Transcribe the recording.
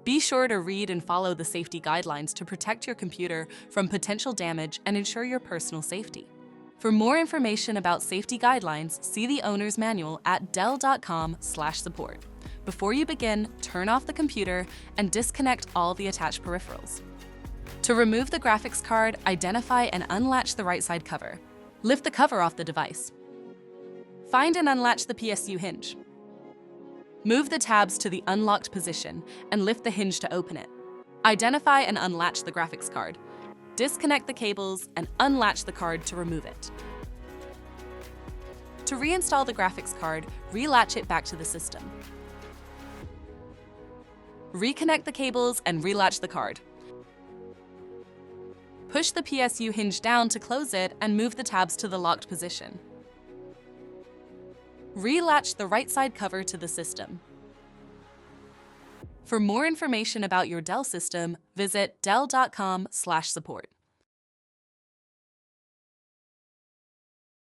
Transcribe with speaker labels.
Speaker 1: Be sure to read and follow the safety guidelines to protect your computer from potential damage and ensure your personal safety. For more information about safety guidelines, see the owner's manual at dell.com/support. Before you begin, turn off the computer and disconnect all the attached peripherals. To remove the graphics card, identify and unlatch the right side cover. Lift the cover off the device. Find and unlatch the PSU hinge. Move the tabs to the unlocked position and lift the hinge to open it. Identify and unlatch the graphics card. Disconnect the cables and unlatch the card to remove it. To reinstall the graphics card, relatch it back to the system. Reconnect the cables and relatch the card. Push the PSU hinge down to close it and move the tabs to the locked position. Relatch the right side cover to the system. For more information about your Dell system, visit dell.com/support.